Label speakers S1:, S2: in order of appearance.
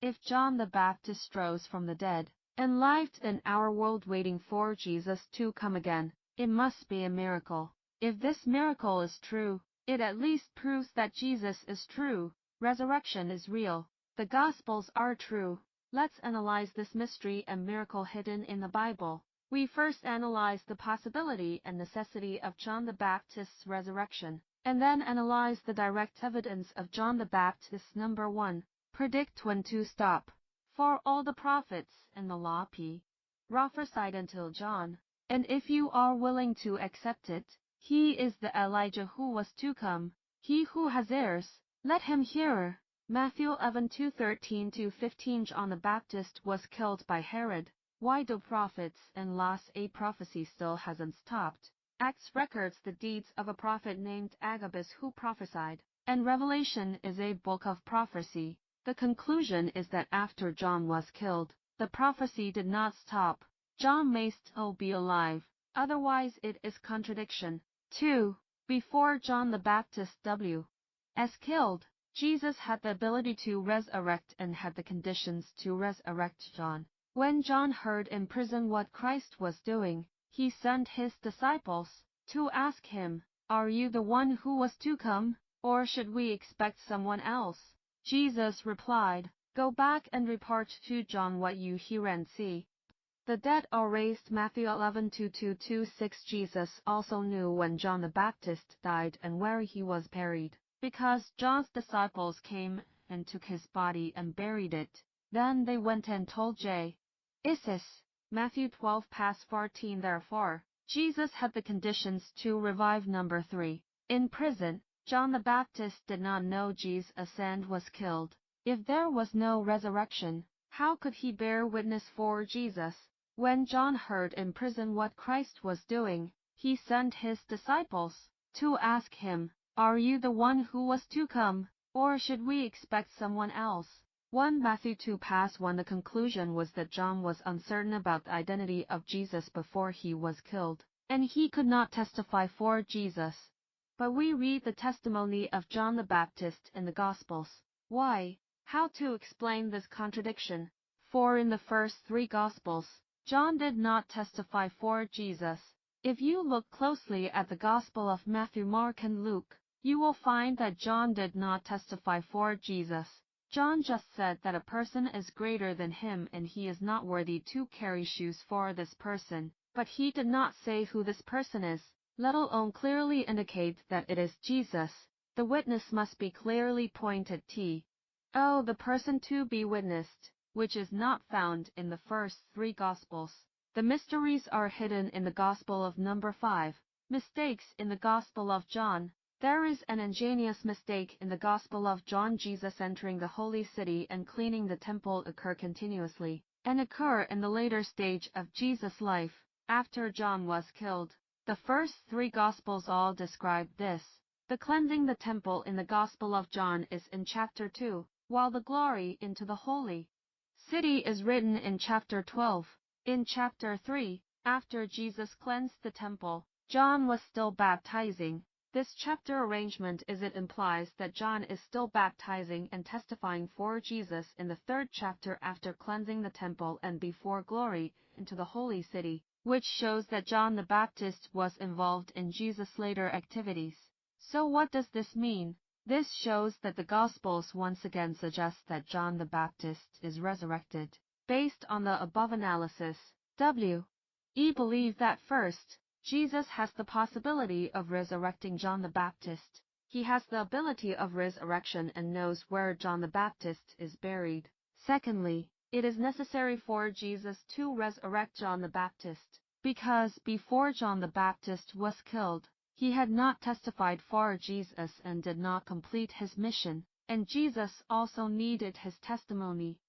S1: If John the Baptist rose from the dead and lived in our world waiting for Jesus to come again, it must be a miracle. If this miracle is true, it at least proves that Jesus is true, resurrection is real, the Gospels are true. Let's analyze this mystery and miracle hidden in the Bible. We first analyze the possibility and necessity of John the Baptist's resurrection, and then analyze the direct evidence of John the Baptist. Number 1. Predict when to stop. For all the prophets and the law prophesied until John, and if you are willing to accept it, he is the Elijah who was to come. He who has ears, let him hear. Matthew 11:2-13-15. John the Baptist was killed by Herod. Why do prophets and laws a prophecy still hasn't stopped? Acts records the deeds of a prophet named Agabus who prophesied, and Revelation is a book of prophecy. The conclusion is that after John was killed, the prophecy did not stop. John may still be alive, otherwise it is contradiction. 2. Before John the Baptist was killed, Jesus had the ability to resurrect and had the conditions to resurrect John. When John heard in prison what Christ was doing, he sent his disciples to ask him, "Are you the one who was to come, or should we expect someone else?" Jesus replied, "Go back and report to John what you hear and see. The dead are raised." Matthew 11:2-6. Jesus also knew when John the Baptist died and where he was buried, because John's disciples came and took his body and buried it. Then they went and told Jesus. Matthew 12:14. Therefore, Jesus had the conditions to revive. Number 3. In prison, John the Baptist did not know Jesus and was killed. If there was no resurrection, how could he bear witness for Jesus? When John heard in prison what Christ was doing, he sent his disciples to ask him, "Are you the one who was to come, or should we expect someone else?" 1 Matthew 2:1. The conclusion was that John was uncertain about the identity of Jesus before he was killed, and he could not testify for Jesus. But we read the testimony of John the Baptist in the Gospels. Why? How to explain this contradiction? For in the first 3 Gospels, John did not testify for Jesus. If you look closely at the Gospel of Matthew, Mark, and Luke, you will find that John did not testify for Jesus. John just said that a person is greater than him and he is not worthy to carry shoes for this person, but he did not say who this person is, let alone clearly indicate that it is Jesus. The witness must be clearly pointed to the person to be witnessed, which is not found in the first 3 Gospels. The mysteries are hidden in the Gospel of number 5. Mistakes in the Gospel of John. There is an ingenious mistake in the Gospel of John. Jesus entering the holy city and cleaning the temple occur continuously, and occur in the later stage of Jesus' life, after John was killed. The first 3 Gospels all describe this. The cleansing the temple in the Gospel of John is in chapter 2, while the glory into the holy city is written in chapter 12. In chapter 3, after Jesus cleansed the temple, John was still baptizing. This chapter arrangement implies that John is still baptizing and testifying for Jesus in the 3rd chapter after cleansing the temple and before glory into the holy city, which shows that John the Baptist was involved in Jesus' later activities. So what does this mean? This shows that the Gospels once again suggest that John the Baptist is resurrected. Based on the above analysis, we believe that first, Jesus has the possibility of resurrecting John the Baptist. He has the ability of resurrection and knows where John the Baptist is buried. Secondly, it is necessary for Jesus to resurrect John the Baptist, because before John the Baptist was killed, he had not testified for Jesus and did not complete his mission, and Jesus also needed his testimony.